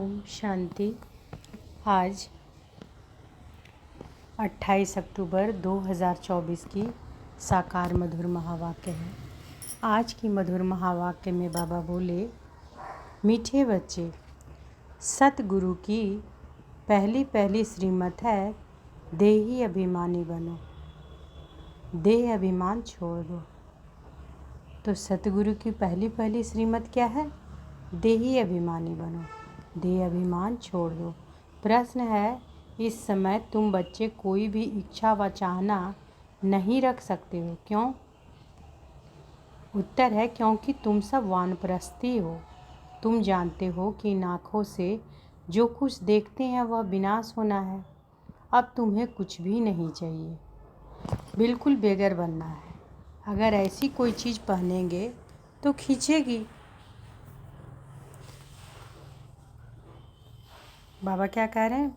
ओम शांति। आज 28 अक्टूबर 2024 की साकार मधुर महावाक्य है। आज की मधुर महावाक्य में बाबा बोले, मीठे बच्चे, सतगुरु की पहली पहली श्रीमत है, देही अभिमानी बनो, देह अभिमान छोड़ दो। तो सतगुरु की पहली पहली श्रीमत क्या है? देही अभिमानी बनो, देह अभिमान छोड़ दो। प्रश्न है, इस समय तुम बच्चे कोई भी इच्छा व चाहना नहीं रख सकते हो, क्यों? उत्तर है, क्योंकि तुम सब वानप्रस्थी हो। तुम जानते हो कि इन आँखों से जो कुछ देखते हैं वह विनाश होना है। अब तुम्हें कुछ भी नहीं चाहिए, बिल्कुल बेगर बनना है। अगर ऐसी कोई चीज़ पहनेंगे तो खींचेगी। बाबा क्या कह रहे हैं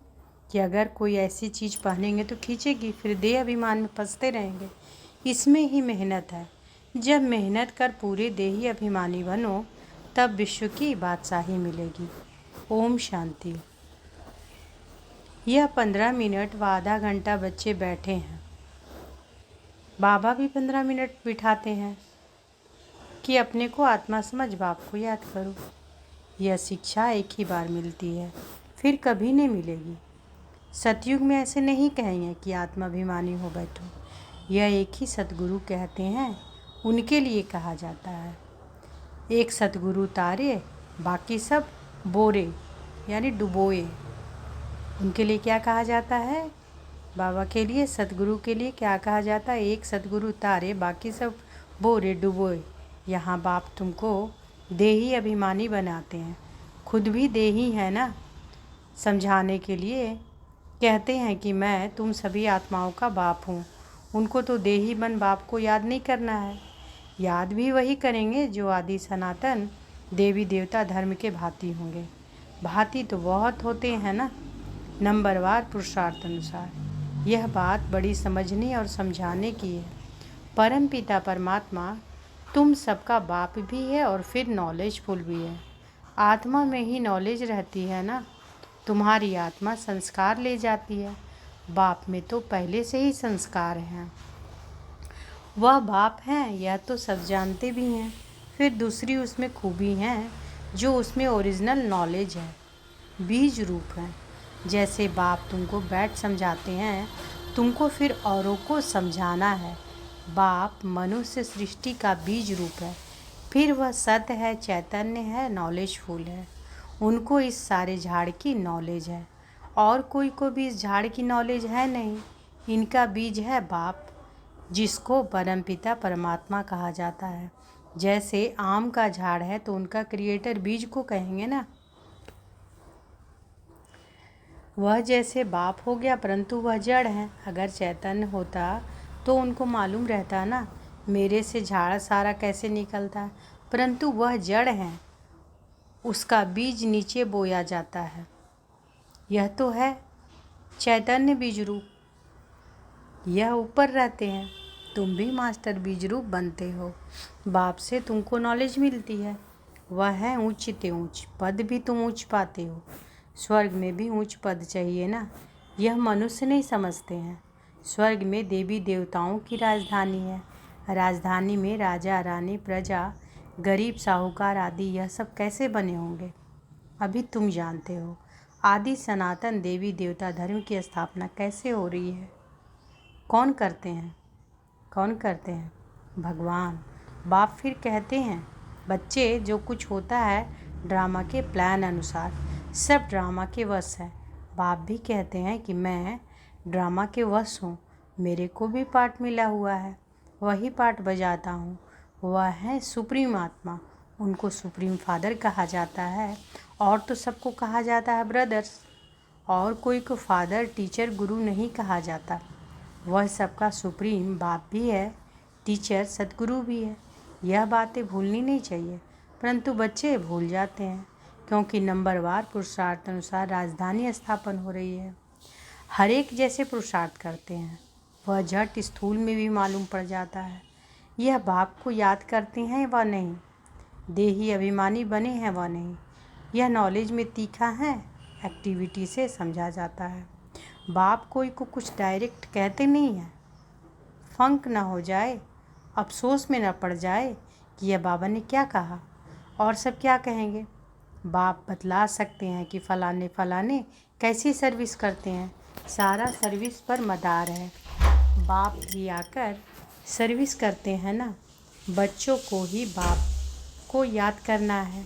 कि अगर कोई ऐसी चीज़ पहनेंगे तो खींचेगी, फिर देह अभिमान में फंसते रहेंगे। इसमें ही मेहनत है। जब मेहनत कर पूरे देही अभिमानी बनो, तब विश्व की बादशाही मिलेगी। ओम शांति। यह 15 मिनट व आधा घंटा बच्चे बैठे हैं। बाबा भी 15 मिनट बिठाते हैं कि अपने को आत्मा समझ बाप को याद करो। यह शिक्षा एक ही बार मिलती है, फिर कभी नहीं मिलेगी। सतयुग में ऐसे नहीं कहेंगे कि आत्माभिमानी हो बैठो। यह एक ही सतगुरु कहते हैं, उनके लिए कहा जाता है। एक सतगुरु तारे, बाकी सब बोरे यानी डुबोए। उनके लिए क्या कहा जाता है? बाबा के लिए, सतगुरु के लिए क्या कहा जाता है? एक सतगुरु तारे, बाकी सब बोरे डुबोए। यहाँ बाप तुमको देही अभिमानी बनाते हैं, खुद भी देही है ना। समझाने के लिए कहते हैं कि मैं तुम सभी आत्माओं का बाप हूँ। उनको तो देही बन बाप को याद नहीं करना है। याद भी वही करेंगे जो आदि सनातन देवी देवता धर्म के भांति होंगे। भांति तो बहुत होते हैं ना, नंबरवार पुरुषार्थ अनुसार। यह बात बड़ी समझने और समझाने की है। परम पिता परमात्मा तुम सबका बाप भी है और फिर नॉलेजफुल भी है। आत्मा में ही नॉलेज रहती है ना। तुम्हारी आत्मा संस्कार ले जाती है। बाप में तो पहले से ही संस्कार हैं। वह बाप हैं, यह तो सब जानते भी हैं। फिर दूसरी उसमें खूबी हैं जो उसमें ओरिजिनल नॉलेज है, बीज रूप है। जैसे बाप तुमको बैठ समझाते हैं, तुमको फिर औरों को समझाना है। बाप मनुष्य सृष्टि का बीज रूप है। फिर वह सत्य है, चैतन्य है, नॉलेजफुल है। उनको इस सारे झाड़ की नॉलेज है, और कोई को भी इस झाड़ की नॉलेज है नहीं। इनका बीज है बाप, जिसको परमपिता परमात्मा कहा जाता है। जैसे आम का झाड़ है तो उनका क्रिएटर बीज को कहेंगे ना। वह जैसे बाप हो गया, परंतु वह जड़ है। अगर चैतन्य होता तो उनको मालूम रहता ना मेरे से झाड़ सारा कैसे निकलता है, परंतु वह जड़ है, उसका बीज नीचे बोया जाता है। यह तो है चैतन्य बीज रूप, यह ऊपर रहते हैं। तुम भी मास्टर बीज रूप बनते हो। बाप से तुमको नॉलेज मिलती है। वह है ऊंच ते ऊंच, पद भी तुम ऊंच पाते हो। स्वर्ग में भी ऊंच पद चाहिए ना, यह मनुष्य नहीं समझते हैं। स्वर्ग में देवी देवताओं की राजधानी है। राजधानी में राजा रानी, प्रजा, गरीब, साहूकार आदि यह सब कैसे बने होंगे? अभी तुम जानते हो। आदि सनातन देवी देवता धर्म की स्थापना कैसे हो रही है? कौन करते हैं? कौन करते हैं? भगवान। बाप फिर कहते हैं, बच्चे जो कुछ होता है ड्रामा के प्लान अनुसार, सब ड्रामा के वश है। बाप भी कहते हैं कि मैं ड्रामा के वश हूँ। मेरे को भी पार्ट मिला हुआ है, वही पार्ट बजाता हूँ। वह है सुप्रीम आत्मा, उनको सुप्रीम फादर कहा जाता है। और तो सबको कहा जाता है ब्रदर्स, और कोई को फादर, टीचर, गुरु नहीं कहा जाता। वह सबका सुप्रीम बाप भी है, टीचर, सतगुरु भी है। यह बातें भूलनी नहीं चाहिए, परंतु बच्चे भूल जाते हैं, क्योंकि नंबरवार पुरुषार्थ अनुसार राजधानी स्थापन हो रही है। हर एक जैसे पुरुषार्थ करते हैं, वह झट स्थूल में भी मालूम पड़ जाता है। यह बाप को याद करते हैं व नहीं, देही अभिमानी बने हैं व नहीं। यह नॉलेज में तीखा है, एक्टिविटी से समझा जाता है। बाप कोई को कुछ डायरेक्ट कहते नहीं हैं, फंक ना हो जाए, अफसोस में ना पड़ जाए कि यह बाबा ने क्या कहा और सब क्या कहेंगे। बाप बतला सकते हैं कि फलाने फलाने कैसी सर्विस करते हैं, सारा सर्विस पर मदार है। बाप भी आकर सर्विस करते हैं ना। बच्चों को ही बाप को याद करना है।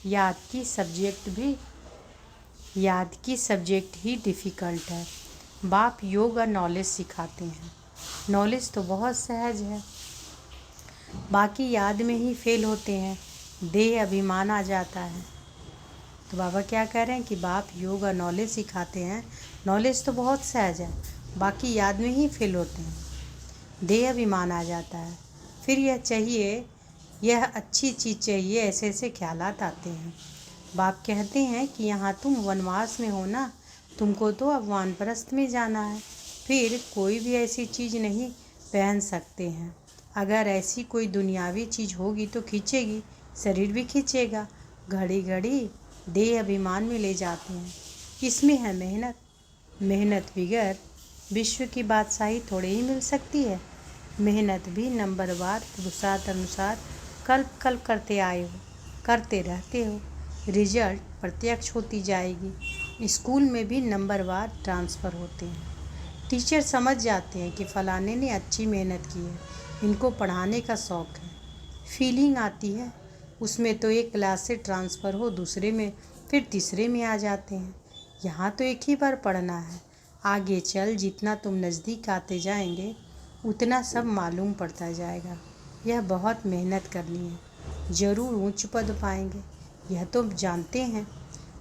याद की सब्जेक्ट ही डिफ़िकल्ट है। बाप योग और नॉलेज सिखाते हैं। नॉलेज तो बहुत सहज है, बाकी याद में ही फेल होते हैं, देह अभिमान आ जाता है। तो बाबा क्या कह रहे हैं कि बाप योग और नॉलेज सिखाते हैं। नॉलेज तो बहुत सहज है, बाकी याद में ही फेल होते हैं, देह अभिमान आ जाता है। फिर यह अच्छी चीज़ चाहिए, ऐसे ऐसे ख्यालात आते हैं। बाप कहते हैं कि यहाँ तुम वनवास में हो ना, तुमको तो अब वानप्रस्थ में जाना है। फिर कोई भी ऐसी चीज़ नहीं पहन सकते हैं। अगर ऐसी कोई दुनियावी चीज़ होगी तो खींचेगी, शरीर भी खींचेगा, घड़ी घड़ी देह अभिमान में ले जाते हैं। इसमें है मेहनत बगैर विश्व की बादशाही थोड़े ही मिल सकती है। मेहनत भी नंबरवार पुरुषार्थ अनुसार कल्प करते रहते हो, रिजल्ट प्रत्यक्ष होती जाएगी। स्कूल में भी नंबरवार ट्रांसफ़र होते हैं। टीचर समझ जाते हैं कि फ़लाने ने अच्छी मेहनत की है, इनको पढ़ाने का शौक़ है। फीलिंग आती है, उसमें तो एक क्लास से ट्रांसफ़र हो दूसरे में, फिर तीसरे में आ जाते हैं। यहाँ तो एक ही बार पढ़ना है। आगे चल जितना तुम नज़दीक आते जाएंगे उतना सब मालूम पड़ता जाएगा। यह बहुत मेहनत करनी है, ज़रूर उच्च पद पाएंगे, यह तो जानते हैं।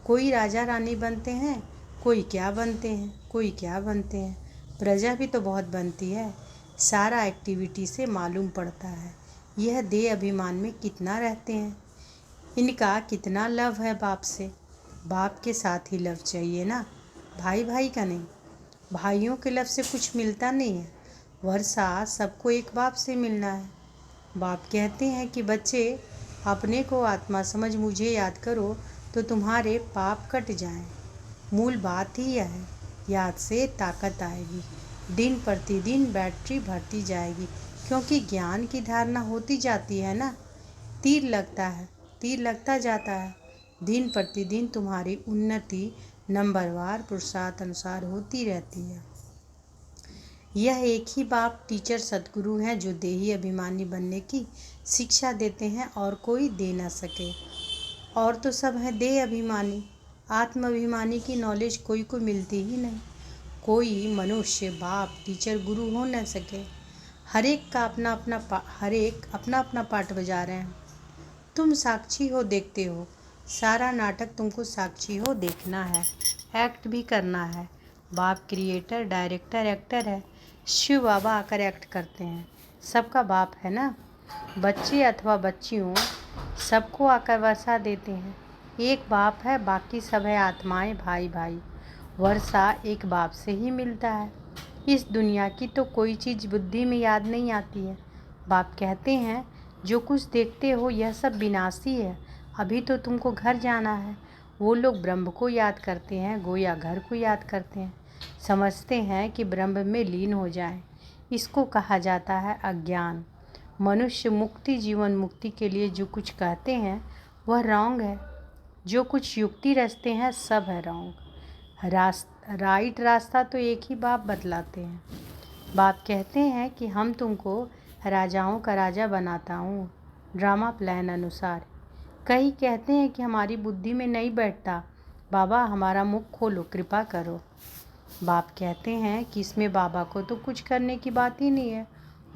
कोई राजा रानी बनते हैं, कोई क्या बनते हैं, प्रजा भी तो बहुत बनती है। सारा एक्टिविटी से मालूम पड़ता है यह देह अभिमान में कितना रहते हैं, इनका कितना लव है बाप से। बाप के साथ ही लव चाहिए ना, भाई भाई का नहीं। भाइयों के लव से कुछ मिलता नहीं है, वर्षा सबको एक बाप से मिलना है। बाप कहते हैं कि बच्चे अपने को आत्मा समझ मुझे याद करो तो तुम्हारे पाप कट जाएं। मूल बात ही यह है, याद से ताकत आएगी, दिन प्रतिदिन बैटरी बढ़ती जाएगी, क्योंकि ज्ञान की धारणा होती जाती है ना। तीर लगता जाता है। दिन प्रतिदिन तुम्हारी उन्नति नंबरवार पुरुषार्थ अनुसार होती रहती है। यह एक ही बाप टीचर सद्गुरु हैं जो देही अभिमानी बनने की शिक्षा देते हैं और कोई दे ना सके। और तो सब हैं देह अभिमानी, आत्माभिमानी की नॉलेज कोई को मिलती ही नहीं। कोई मनुष्य बाप टीचर गुरु हो न सके। हर एक अपना अपना पार्ट बजा रहे हैं। तुम साक्षी हो, देखते हो, सारा नाटक तुमको साक्षी हो देखना है, एक्ट भी करना है। बाप क्रिएटर डायरेक्टर एक्टर है। शिव बाबा आकर एक्ट करते हैं, सबका बाप है ना। बच्चे अथवा बच्चियों सबको आकर वर्षा देते हैं। एक बाप है, बाकी सब है आत्माएं भाई भाई। वर्षा एक बाप से ही मिलता है। इस दुनिया की तो कोई चीज़ बुद्धि में याद नहीं आती है। बाप कहते हैं जो कुछ देखते हो यह सब विनाशी है, अभी तो तुमको घर जाना है। वो लोग ब्रह्म को याद करते हैं, गोया घर को याद करते हैं, समझते हैं कि ब्रह्म में लीन हो जाए। इसको कहा जाता है अज्ञान। मनुष्य मुक्ति जीवन मुक्ति के लिए जो कुछ कहते हैं वह रॉन्ग है, जो कुछ युक्ति रचते हैं सब है रॉन्ग। राइट रास्ता तो एक ही बाप बतलाते हैं। बाप कहते हैं कि हम तुमको राजाओं का राजा बनाता हूँ ड्रामा प्लान अनुसार। कई कहते हैं कि हमारी बुद्धि में नहीं बैठता, बाबा हमारा मुख खोलो, कृपा करो। बाप कहते हैं कि इसमें बाबा को तो कुछ करने की बात ही नहीं है,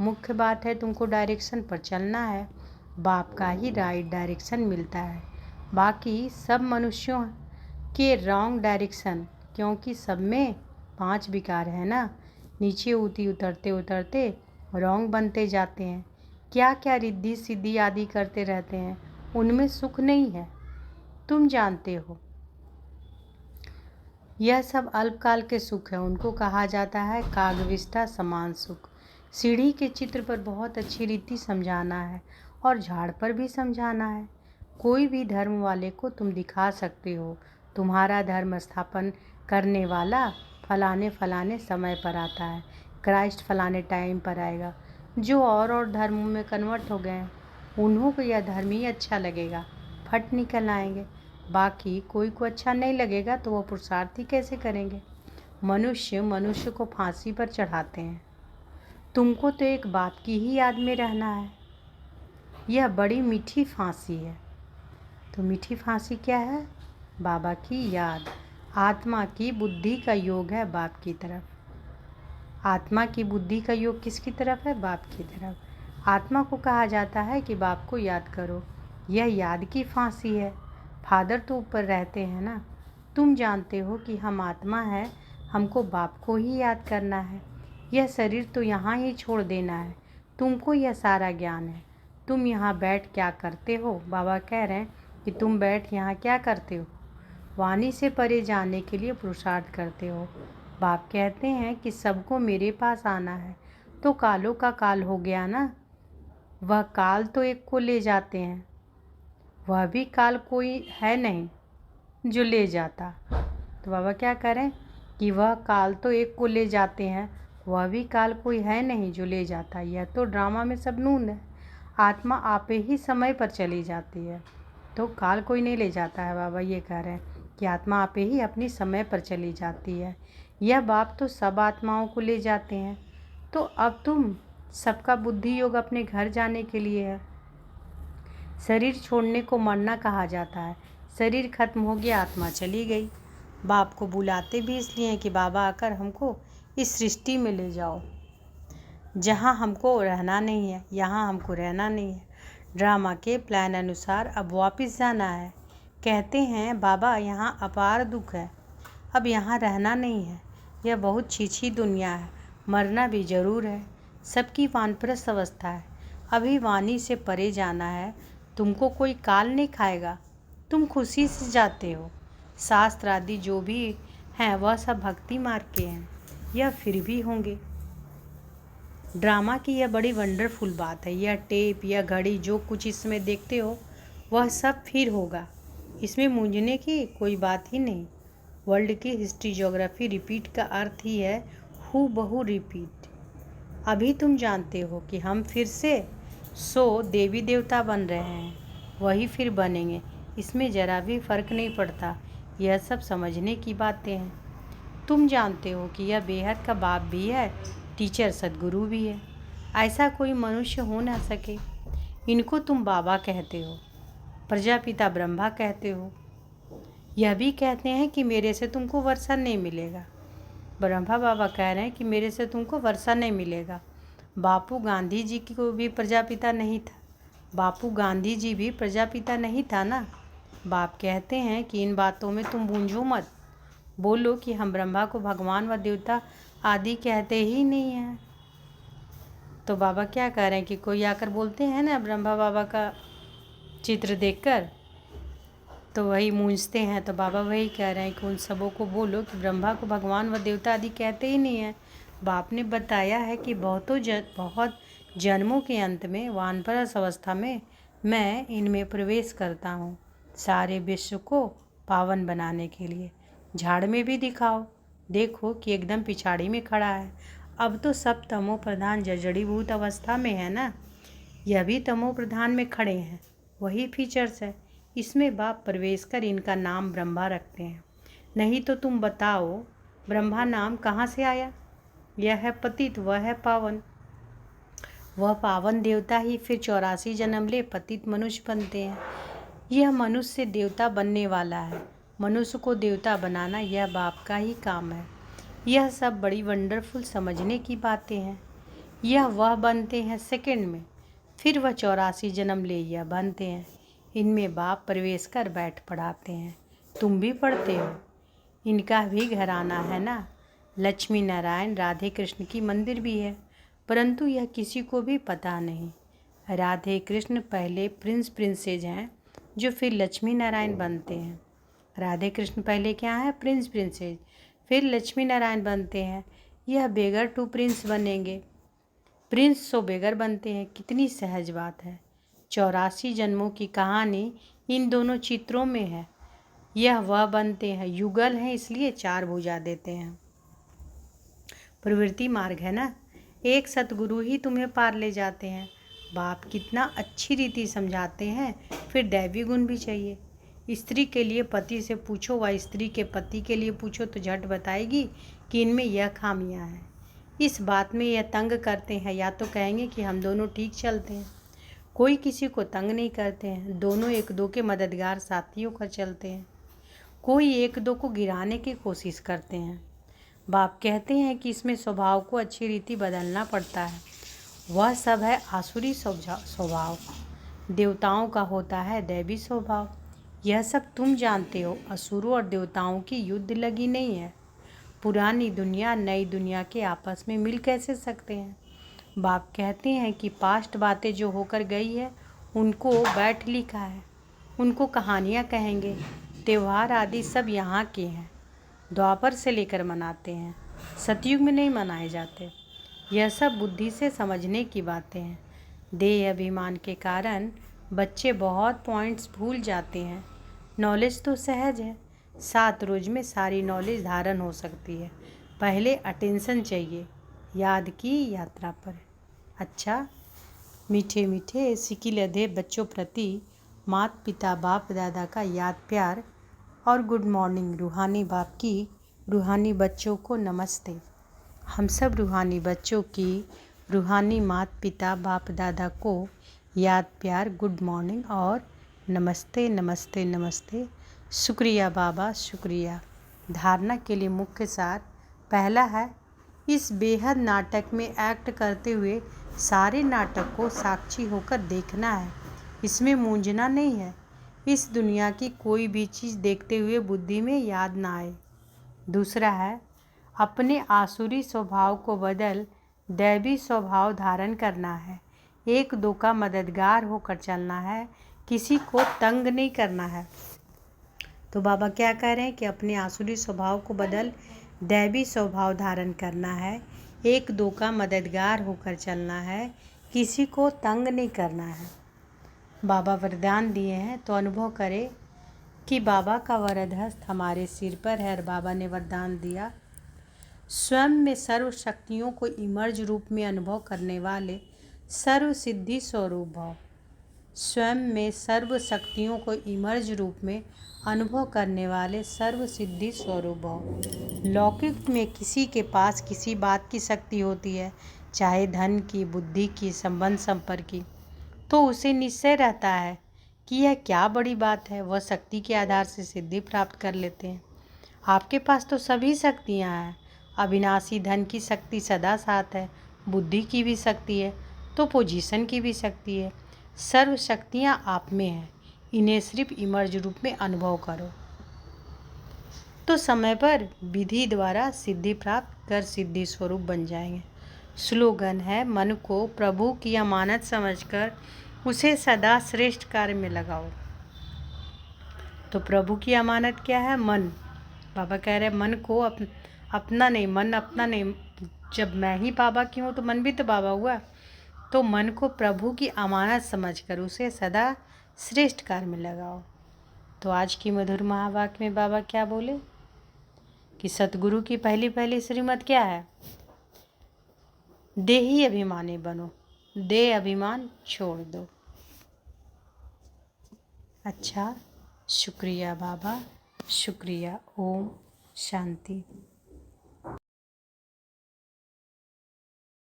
मुख्य बात है तुमको डायरेक्शन पर चलना है। बाप का ही राइट डायरेक्शन मिलता है, बाकी सब मनुष्यों के रॉन्ग डायरेक्शन, क्योंकि सब में 5 विकार है ना। नीचे उतरते उतरते रॉन्ग बनते जाते हैं। क्या क्या रिद्धि सिद्धि आदि करते रहते हैं, उनमें सुख नहीं है, तुम जानते हो। यह सब अल्पकाल के सुख है, उनको कहा जाता है कागविष्ठा समान सुख। सीढ़ी के चित्र पर बहुत अच्छी रीति समझाना है और झाड़ पर भी समझाना है। कोई भी धर्म वाले को तुम दिखा सकते हो, तुम्हारा धर्म स्थापन करने वाला फलाने फलाने समय पर आता है, क्राइस्ट फलाने टाइम पर आएगा। जो और धर्मों में कन्वर्ट हो गए हैं उन्हों को यह धर्म ही अच्छा लगेगा, फट निकल आएंगे। बाकी कोई को अच्छा नहीं लगेगा तो वो पुरुषार्थ ही कैसे करेंगे। मनुष्य को फांसी पर चढ़ाते हैं। तुमको तो एक बात की ही याद में रहना है, यह बड़ी मीठी फांसी है। तो मीठी फांसी क्या है? बाबा की याद। आत्मा की बुद्धि का योग है बाप की तरफ। आत्मा की बुद्धि का योग किसकी तरफ है? बाप की तरफ। आत्मा को कहा जाता है कि बाप को याद करो, यह याद की फांसी है। फादर तो ऊपर रहते हैं ना। तुम जानते हो कि हम आत्मा है, हमको बाप को ही याद करना है। यह शरीर तो यहाँ ही छोड़ देना है। तुमको यह सारा ज्ञान है। तुम यहाँ बैठ क्या करते हो? बाबा कह रहे हैं कि तुम बैठ यहाँ क्या करते हो? वाणी से परे जाने के लिए पुरुषार्थ करते हो। बाप कहते हैं कि सबको मेरे पास आना है। तो कालों का काल हो गया ना, वह काल तो एक को ले जाते हैं, वह भी काल कोई है नहीं जो ले जाता। तो बाबा क्या करें कि वह काल तो एक को ले जाते हैं, वह भी काल कोई है नहीं जो ले जाता। यह तो ड्रामा में सब नून है। आत्मा आपे ही समय पर चली जाती है, तो काल कोई नहीं ले जाता है। बाबा ये कह रहे हैं कि आत्मा आपे ही अपनी समय पर चली जाती है। यह बाप तो सब आत्माओं को ले जाते हैं। तो अब तुम सबका बुद्धि योग अपने घर जाने के लिए है। शरीर छोड़ने को मरना कहा जाता है। शरीर खत्म हो गया, आत्मा चली गई। बाप को बुलाते भी इसलिए हैं कि बाबा आकर हमको इस सृष्टि में ले जाओ, जहाँ हमको रहना नहीं है, यहाँ हमको रहना नहीं है। ड्रामा के प्लान अनुसार अब वापस जाना है। कहते हैं बाबा यहाँ अपार दुख है, अब यहाँ रहना नहीं है, यह बहुत छीछी दुनिया है, मरना भी ज़रूर है। सबकी वानप्रस्थ अवस्था है, अभी वाणी से परे जाना है। तुमको कोई काल नहीं खाएगा, तुम खुशी से जाते हो। शास्त्र आदि जो भी हैं वह सब भक्ति मार्ग के हैं, यह फिर भी होंगे। ड्रामा की यह बड़ी वंडरफुल बात है। यह टेप, यह घड़ी, जो कुछ इसमें देखते हो वह सब फिर होगा। इसमें मूंझने की कोई बात ही नहीं। वर्ल्ड की हिस्ट्री ज्योग्राफी रिपीट का अर्थ ही है हू बहू रिपीट। अभी तुम जानते हो कि हम फिर से देवी देवता बन रहे हैं, वही फिर बनेंगे, इसमें ज़रा भी फर्क नहीं पड़ता। यह सब समझने की बातें हैं। तुम जानते हो कि यह बेहद का बाप भी है, टीचर सदगुरु भी है। ऐसा कोई मनुष्य हो ना सके। इनको तुम बाबा कहते हो, प्रजापिता ब्रह्मा कहते हो। यह भी कहते हैं कि मेरे से तुमको वर्षा नहीं मिलेगा। ब्रह्मा बाबा कह रहे हैं कि मेरे से तुमको वर्षा नहीं मिलेगा। बापू गांधी जी को भी प्रजापिता नहीं था, बापू गांधी जी भी प्रजापिता नहीं था ना। बाप कहते हैं कि इन बातों में तुम बूझो मत, बोलो कि हम ब्रह्मा को भगवान व देवता आदि कहते ही नहीं हैं। तो बाबा क्या कह रहे हैं कि कोई आकर बोलते हैं ना ब्रह्मा बाबा का चित्र देखकर, तो वही मूंझते हैं। तो बाबा वही कह रहे हैं कि उन सबों को बोलो कि ब्रह्मा को भगवान व देवता आदि कहते ही नहीं हैं। बाप ने बताया है कि बहुत जन्मों के अंत में वानप्रस्थ अवस्था में मैं इनमें प्रवेश करता हूँ, सारे विश्व को पावन बनाने के लिए। झाड़ में भी दिखाओ, देखो कि एकदम पिछाड़ी में खड़ा है। अब तो सब तमो प्रधान जड़ीभूत अवस्था में है ना, यह भी तमो प्रधान में खड़े हैं, वही फीचर्स है। इसमें बाप प्रवेश कर इनका नाम ब्रह्मा रखते हैं। नहीं तो तुम बताओ ब्रह्मा नाम कहाँ से आया? यह है पतित, वह है पावन। वह पावन देवता ही फिर 84 जन्म ले पतित मनुष्य बनते हैं। यह मनुष्य से देवता बनने वाला है। मनुष्य को देवता बनाना यह बाप का ही काम है। यह सब बड़ी वंडरफुल समझने की बातें हैं। यह वह बनते हैं सेकंड में, फिर वह 84 जन्म ले यह बनते हैं। इनमें बाप प्रवेश कर बैठ पढ़ाते हैं। तुम भी पढ़ते हो। इनका भी घराना है ना। लक्ष्मी नारायण राधे कृष्ण की मंदिर भी है, परंतु यह किसी को भी पता नहीं। राधे कृष्ण पहले प्रिंस प्रिंसेज हैं जो फिर लक्ष्मी नारायण बनते हैं। राधे कृष्ण पहले क्या है? प्रिंस प्रिंसेज, फिर लक्ष्मी नारायण बनते हैं। यह बेगर टू प्रिंस बनेंगे, प्रिंस सो बेगर बनते हैं। कितनी सहज बात है। 84 जन्मों की कहानी इन दोनों चित्रों में है। यह वह बनते हैं, युगल हैं इसलिए 4 भुजा देते हैं। प्रवृत्ति मार्ग है ना, एक सतगुरु ही तुम्हें पार ले जाते हैं। बाप कितना अच्छी रीति समझाते हैं। फिर दैवी गुण भी चाहिए। स्त्री के लिए पति से पूछो व स्त्री के पति के लिए पूछो तो झट बताएगी कि इनमें यह खामियां हैं, इस बात में यह तंग करते हैं। या तो कहेंगे कि हम दोनों ठीक चलते हैं। कोई किसी को तंग नहीं करते हैं, दोनों एक दो के मददगार साथी होकर चलते हैं। कोई एक दो को गिराने की कोशिश करते हैं। बाप कहते हैं कि इसमें स्वभाव को अच्छी रीति बदलना पड़ता है। वह सब है आसुरी स्वभाव, देवताओं का होता है दैवी स्वभाव। यह सब तुम जानते हो। असुरों और देवताओं की युद्ध लगी नहीं है। पुरानी दुनिया नई दुनिया के आपस में मिल कैसे सकते हैं। बाप कहते हैं कि पास्ट बातें जो होकर गई है उनको बैठ लिखा है, उनको कहानियाँ कहेंगे। त्यौहार आदि सब यहाँ के हैं, द्वापर से लेकर मनाते हैं, सतयुग में नहीं मनाए जाते। यह सब बुद्धि से समझने की बातें हैं। देह अभिमान के कारण बच्चे बहुत पॉइंट्स भूल जाते हैं। नॉलेज तो सहज है, 7 रोज में सारी नॉलेज धारण हो सकती है। पहले अटेंशन चाहिए, याद की यात्रा पर। अच्छा, मीठे मीठे सिकिल अधे बच्चों प्रति माता पिता बाप दादा का याद प्यार और गुड मॉर्निंग। रूहानी बाप की रूहानी बच्चों को नमस्ते। हम सब रूहानी बच्चों की रूहानी माता पिता बाप दादा को याद प्यार गुड मॉर्निंग और नमस्ते नमस्ते नमस्ते। शुक्रिया बाबा, शुक्रिया। धारणा के लिए मुख्य सार पहला है, इस बेहद नाटक में एक्ट करते हुए सारे नाटक को साक्षी होकर देखना है। इसमें मूंझना नहीं है। इस दुनिया की कोई भी चीज़ देखते हुए बुद्धि में याद ना आए। दूसरा है, अपने आसुरी स्वभाव को बदल दैवी स्वभाव धारण करना है। एक दो का मददगार होकर चलना है, किसी को तंग नहीं करना है। तो बाबा क्या कह रहे हैं कि अपने आसुरी स्वभाव को बदल दैवी स्वभाव धारण करना है। एक दो का मददगार होकर चलना है, किसी को तंग नहीं करना है। बाबा वरदान दिए हैं तो अनुभव करें कि बाबा का वरद हस्त हमारे सिर पर है। और बाबा ने वरदान दिया, स्वयं में सर्व शक्तियों को इमर्ज रूप में अनुभव करने वाले सर्व सिद्धि स्वरूप भाव। स्वयं में सर्व शक्तियों को इमर्ज रूप में अनुभव करने वाले सर्व सिद्धि स्वरूप भाव। लौकिक में किसी के पास किसी बात की शक्ति होती है, चाहे धन की, बुद्धि की, संबंध संपर्क की, तो उसे निश्चय रहता है कि यह क्या बड़ी बात है। वह शक्ति के आधार से सिद्धि प्राप्त कर लेते हैं। आपके पास तो सभी शक्तियाँ हैं। अविनाशी धन की शक्ति सदा साथ है, बुद्धि की भी शक्ति है, तो पोजीशन की भी शक्ति है। सर्व शक्तियाँ आप में हैं, इन्हें सिर्फ इमर्ज रूप में अनुभव करो तो समय पर विधि द्वारा सिद्धि प्राप्त कर सिद्धि स्वरूप बन जाएंगे। स्लोगन है, मन को प्रभु की अमानत समझकर उसे सदा श्रेष्ठ कार्य में लगाओ। तो प्रभु की अमानत क्या है? मन। बाबा कह रहे हैं मन को अपना नहीं, मन अपना नहीं। जब मैं ही बाबा की हूँ तो मन भी तो बाबा हुआ। तो मन को प्रभु की अमानत समझकर उसे सदा श्रेष्ठ कार्य में लगाओ। तो आज की मधुर महावाक्य में बाबा क्या बोले कि सतगुरु की पहली पहली श्रीमत क्या है? देही अभिमानी बनो, देह अभिमान छोड़ दो। अच्छा, शुक्रिया बाबा, शुक्रिया। ओम शांति।